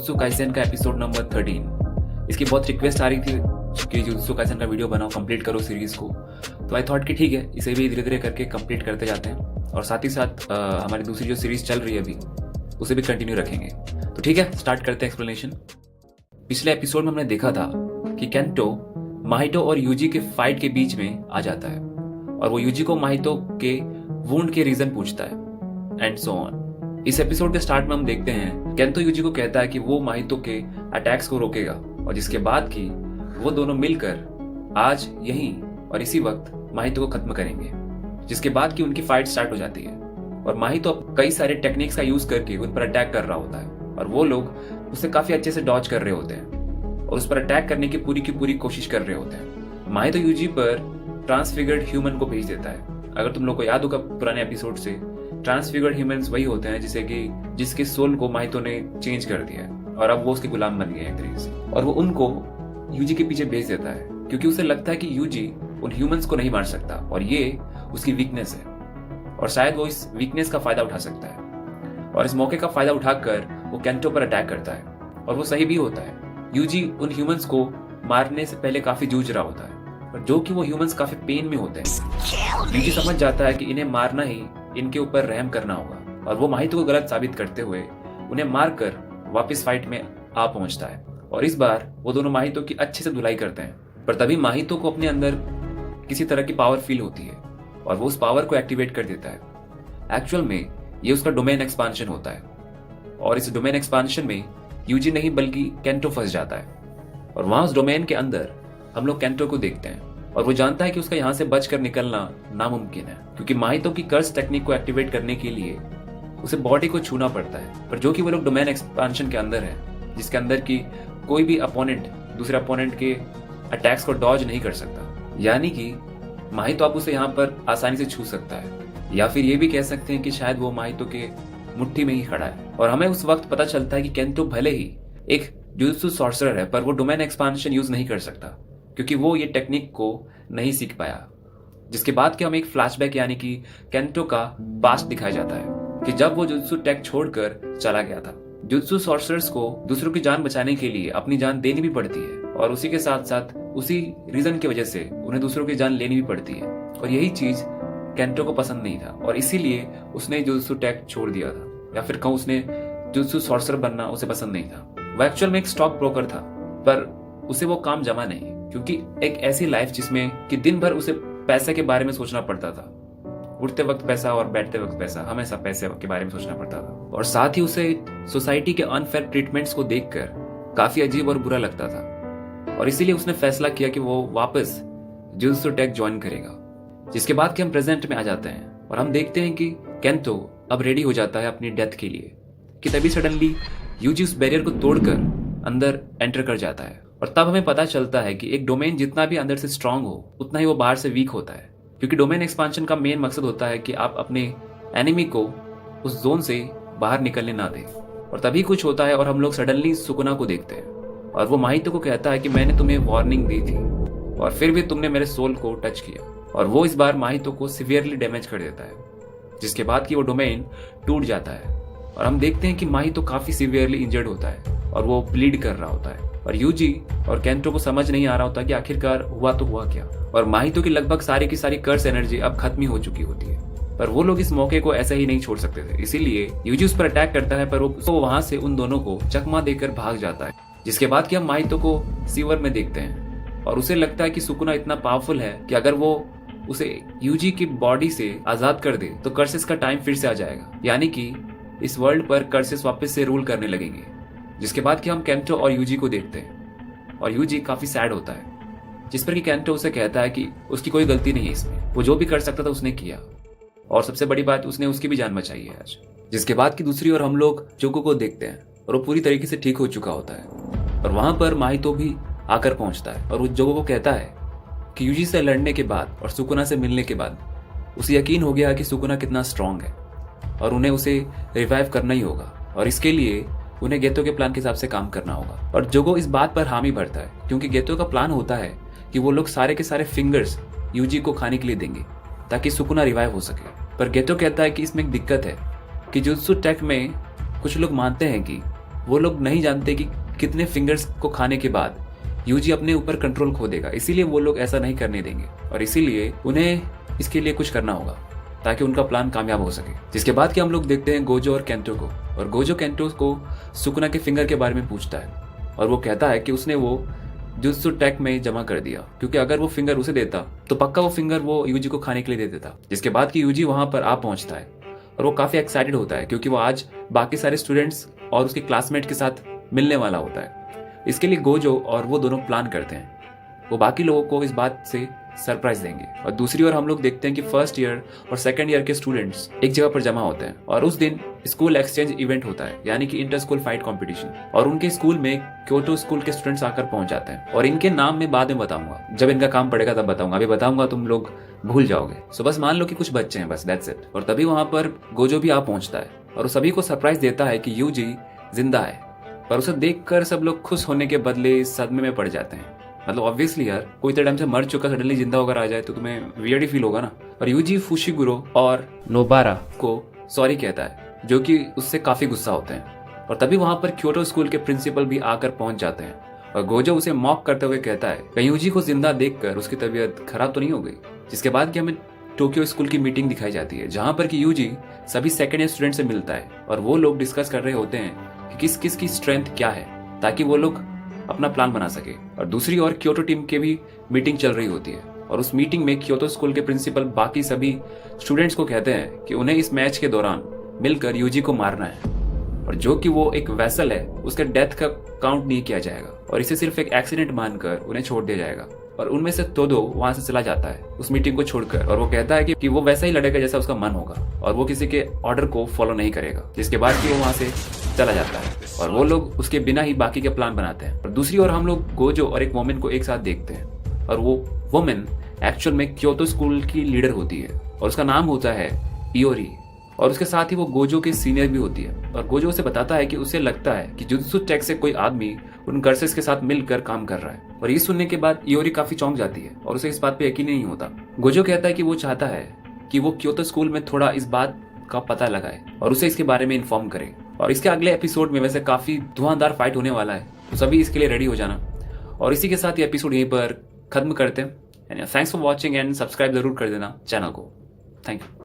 Jujutsu Kaisen का episode number 13। इसकी बहुत रिक्वेस्ट आ रही थी कि जुजुत्सु काइसेन का वीडियो बनाओ, कंप्लीट करो सीरीज को। तो आई थॉट कि ठीक है, इसे भी धीरे धीरे करके कंप्लीट करते जाते हैं और साथ ही साथ हमारी दूसरी जो सीरीज चल रही है अभी उसे भी कंटिन्यू रखेंगे। तो ठीक है, स्टार्ट करते हैं एक्सप्लेनेशन। पिछले एपिसोड में हमने देखा था कि केंटो माहितो और यूजी के फाइट के बीच में आ जाता है और वो यूजी को माहितो के वुंड के रीजन पूछता है एंड सो ऑन। इस एपिसोड के स्टार्ट में हम देखते हैं केंटो यूजी को कहता है कि वो माहितो के अटैक्स को रोकेगा और जिसके बाद कि वो दोनों मिलकर आज यहीं और इसी वक्त माहितो को खत्म करेंगे। जिसके बाद कि उनकी फाइट स्टार्ट हो जाती है और माहितो अब कई सारे टेक्निक्स का यूज करके उन पर अटैक कर रहा होता है और वो लोग उसे काफी अच्छे से डॉज कर रहे होते हैं और उस पर अटैक करने की पूरी कोशिश कर रहे होते हैं। माहितो यूजी पर ट्रांसफिगर्ड ह्यूमन को भेज देता है। अगर तुम लोग को याद होगा पुराने एपिसोड से, ट्रांसफिगर्ड ह्यूमंस वही होते हैं जिसके सोल को माहितो ने चेंज कर दिया है और अब वो उसके गुलाम बन गए हैं तरीके से, और वो उनको यूजी के पीछे भेज देता है क्योंकि उसे लगता है कि यूजी उन ह्यूमंस को नहीं मार सकता और ये उसकी वीकनेस है और शायद वो इस वीकनेस का फायदा उठा सकता है। और इस मौके का फायदा उठाकर वो केंटो पर अटैक करता है और वो सही भी होता है। यूजी उन ह्यूमंस को मारने से पहले काफी जूझ रहा होता है और जो कि वो ह्यूमंस काफी पेन में होते हैं। यूजी समझ जाता है कि इन्हें मारना ही इनके ऊपर रहम करना होगा और वो माहितो को गलत साबित करते हुए उन्हें मारकर वापस फाइट में आ पहुंचता है और इस बार वो दोनों माहितो की अच्छे से धुलाई करते हैं। पर तभी माहितो को अपने अंदर किसी तरह की पावर फील होती है और वो उस पावर को एक्टिवेट कर देता है। एक्चुअल में ये उसका डोमेन एक्सपांशन होता है और इस डोमेन एक्सपांशन में यूजी नहीं बल्कि केंटो फंस जाता है और वहां उस डोमेन के अंदर हम लोग केंटो को देखते हैं और वो जानता है कि उसका यहाँ से बचकर निकलना नामुमकिन है क्योंकि माहितो की कर्स टेक्निक को एक्टिवेट करने के लिए उसे बॉडी को छूना पड़ता है। पर जो कि वो लोग डोमेन एक्सपांशन के अंदर है जिसके अंदर की कोई भी अपोनेंट दूसरे अपोनेंट के अटैक्स को डॉज नहीं कर सकता, यानी कि माहितो अब उसे यहाँ पर आसानी से छू सकता है या फिर ये भी कह सकते हैं कि शायद वो माहितो के मुट्ठी में ही खड़ा है। और हमें उस वक्त पता चलता है कि केंटो भले ही एक जुजुत्सु सॉर्सरर है पर वो डोमेन एक्सपांशन यूज नहीं कर सकता क्योंकि वो ये टेक्निक को नहीं सीख पाया। जिसके बाद कि हमें एक फ्लैशबैक यानी कि केंटो का पास्ट दिखाया जाता है कि जब वो जुजुत्सु टेक छोड़कर चला गया था। जुजुत्सु सॉर्सरर्स को दूसरों की जान बचाने के लिए अपनी जान देनी भी पड़ती है और उसी के साथ साथ उसी रीजन की वजह से उन्हें दूसरों की जान लेनी भी पड़ती है और यही चीज केंटो को पसंद नहीं था और इसीलिए उसने जुजुत्सु टेक छोड़ दिया था या फिर कहूं उसने जुजुत्सु सॉर्सरर बनना उसे पसंद नहीं था। वो एक्चुअल में एक स्टॉक ब्रोकर था पर उसे वो काम जमा नहीं क्योंकि एक ऐसी लाइफ जिसमें कि दिन भर उसे पैसे के बारे में सोचना पड़ता था, उठते वक्त पैसा और बैठते वक्त पैसा, हमेशा पैसे के बारे में सोचना पड़ता था और साथ ही उसे सोसाइटी के अनफेयर ट्रीटमेंट्स को देखकर काफी अजीब और बुरा लगता था और इसीलिए उसने फैसला किया कि वो वापस जुजुत्सु टेक ज्वाइन करेगा। जिसके बाद कि हम प्रेजेंट में आ जाते हैं और हम देखते हैं कि केंटो अब रेडी हो जाता है अपनी डेथ के लिए कि तभी सडनली यूजी उस बैरियर को तोड़कर अंदर एंटर कर जाता है और तब हमें पता चलता है कि एक डोमेन जितना भी अंदर से स्ट्रांग हो उतना ही वो बाहर से वीक होता है क्योंकि डोमेन एक्सपांशन का मेन मकसद होता है कि आप अपने एनिमी को उस जोन से बाहर निकलने ना दें। और तभी कुछ होता है और हम लोग सडनली सुकुना को देखते हैं और वो माहितो को कहता है कि मैंने तुम्हें वार्निंग दी थी और फिर भी तुमने मेरे सोल को टच किया और वो इस बार माहितो को सिवियरली डैमेज कर देता है। जिसके बाद कि वो डोमेन टूट जाता है और हम देखते हैं कि माहितो काफी सिवियरली इंजर्ड होता है और वो ब्लीड कर रहा होता है और यूजी और केंटो को समझ नहीं आ रहा होता कि आखिरकार हुआ तो हुआ क्या। और माहितो की लगभग सारी की सारी कर्स एनर्जी अब खत्म ही हो चुकी होती है पर वो लोग इस मौके को ऐसे ही नहीं छोड़ सकते थे, इसीलिए यूजी उस पर अटैक करता है पर वो वहां से उन दोनों को चकमा देकर भाग जाता है। जिसके बाद कि हम माहितो को सीवर में देखते हैं और उसे लगता है कि सुकुना इतना पावरफुल है कि अगर वो उसे यूजी की बॉडी से आजाद कर दे तो कर्सेस का टाइम फिर से आ जाएगा, यानी कि इस वर्ल्ड पर कर्सेस वापस से रूल करने लगेंगे। जिसके बाद कि हम केंटो और यूजी को देखते हैं और यूजी काफी सैड होता है जिस पर कि केंटो उसे कहता है कि उसकी कोई गलती नहीं है इसमें, वो जो भी कर सकता था उसने किया और सबसे बड़ी बात उसने उसकी भी जान बचाई है आज। जिसके बाद की दूसरी ओर हम लोग जोगो को देखते हैं और वो पूरी तरीके से ठीक हो चुका होता है और वहां पर माहितो भी आकर पहुंचता है और वो जोगो को कहता है कि यूजी से लड़ने के बाद और सुकुना से मिलने के बाद उसे यकीन हो गया कि सुकुना कितना स्ट्रांग है और उन्हें उसे रिवाइव करना ही होगा और इसके लिए उन्हें गेतो के प्लान के हिसाब से काम करना होगा। और जोगो इस बात पर हामी भरता है क्योंकि गेतो का प्लान होता है कि वो लोग सारे के सारे फिंगर्स यूजी को खाने के लिए देंगे ताकि सुकुना रिवाइव हो सके। पर गेतो कहता है कि इसमें एक दिक्कत है कि जुजुत्सु टेक में कुछ लोग मानते हैं कि वो लोग नहीं जानते कि कितने फिंगर्स को खाने के बाद यूजी अपने ऊपर कंट्रोल खो देगा, इसीलिए वो लोग ऐसा नहीं करने देंगे और इसीलिए उन्हें इसके लिए कुछ करना होगा ताकि उनका प्लान कामयाब हो सके। जिसके बाद कि हम लोग देखते हैं गोजो और केंटो को, और गोजो केंटो को सुकुना के फिंगर के बारे में पूछता है और वो कहता है कि उसने वो जुत्सु टेक में जमा कर दिया, क्योंकि अगर वो फिंगर उसे देता तो पक्का वो फिंगर वो यूजी को खाने के लिए दे देता। जिसके बाद कि यूजी वहां पर आ पहुंचता है और वो काफी एक्साइटेड होता है क्योंकि वो आज बाकी सारे स्टूडेंट्स और उसके क्लासमेट के साथ मिलने वाला होता है। इसके लिए गोजो और वो दोनों प्लान करते हैं, वो बाकी लोगों को इस बात से सरप्राइज देंगे। और दूसरी ओर हम लोग देखते हैं कि फर्स्ट ईयर और सेकंड ईयर के स्टूडेंट्स एक जगह पर जमा होते हैं और उस दिन स्कूल एक्सचेंज इवेंट होता है, यानी कि इंटर स्कूल फाइट कंपटीशन। और उनके स्कूल में क्योटो स्कूल के स्टूडेंट्स आकर पहुंच जाते हैं और इनके नाम मैं बाद में बताऊंगा, जब इनका काम पड़ेगा तब बताऊंगा, अभी बताऊंगा तुम लोग भूल जाओगे। सो बस मान लो कि कुछ बच्चे हैं, बस दैट्स इट। और तभी वहां पर गोजो भी आ पहुंचता है और सभी को सरप्राइज देता है कि यूजी जिंदा है। पर उसे देखकर सब लोग खुश होने के बदले सदमे में पड़ जाते हैं। मतलब ऑब्वियसली यार, कोई इतने टाइम से मर चुका सडनली जिंदा होकर आ जाए तो तुम्हें वियर्ड ही फील होगा ना। और यूजी फुशिगुरो और नोबारा को सॉरी कहता है, जो कि उससे काफी गुस्सा होते हैं। और तभी वहां पर क्योटो स्कूल के प्रिंसिपल भी आकर पहुंच जाते हैं और गोजो उसे मॉक करते हुए कहता है कहीं यूजी को जिंदा देखकर उसकी तबीयत खराब तो नहीं हो गई। जिसके बाद कि हमें टोक्यो स्कूल की मीटिंग दिखाई जाती है, जहां पर कि यूजी सभी सेकंड ईयर स्टूडेंट से मिलता है और वो लोग डिस्कस कर रहे होते हैं कि किस किस की स्ट्रेंथ क्या है ताकि वो लोग अपना प्लान बना सके। और दूसरी ओर क्योटो टीम के भी मीटिंग चल रही होती है और उस मीटिंग में क्योटो स्कूल के प्रिंसिपल बाकी सभी स्टूडेंट्स को कहते हैं कि उन्हें इस मैच के दौरान मिलकर यूजी को मारना है और जो कि वो एक वेसल है उसके डेथ का काउंट नहीं किया जाएगा और इसे सिर्फ एक एक्सीडेंट मानकर उन्हें छोड़ दिया जाएगा। और उनमें से तोदो वहां से चला जाता है उस मीटिंग को छोड़कर और वो कहता है कि वो वैसा ही लड़ेगा जैसा उसका मन होगा और वो किसी के ऑर्डर को फॉलो नहीं करेगा। जिसके बाद कि वो वहां से चला जाता है और वो लोग उसके बिना ही बाकी के प्लान बनाते हैं। और दूसरी ओर हम लोग गोजो और एक वोमेन को एक साथ देखते हैं और वो वोमेन एक्चुअल में क्योटो स्कूल की लीडर होती है और उसका नाम होता है इयोरी। और उसके साथ ही वो गोजो के सीनियर भी होती है और गोजो उसे बताता है कि उसे लगता है कि जुत्सु टेक से कोई आदमी उन गर्सेस के साथ मिलकर काम कर रहा है। और ये सुनने के बाद इयोरी काफी चौंक जाती है और उसे इस बात पे यकीन नहीं होता। गोजो कहता है कि वो चाहता है कि वो क्योटो स्कूल में थोड़ा इस बात का पता लगाए और उसे इसके बारे में इन्फॉर्म करे। और इसके अगले एपिसोड में वैसे काफी धुआंधार फाइट होने वाला है, तो सभी इसके लिए रेडी हो जाना। और इसी के साथ ये एपिसोड यहीं पर खत्म करते हैं। Thanks for watching and subscribe जरूर कर देना चैनल को। Thank you.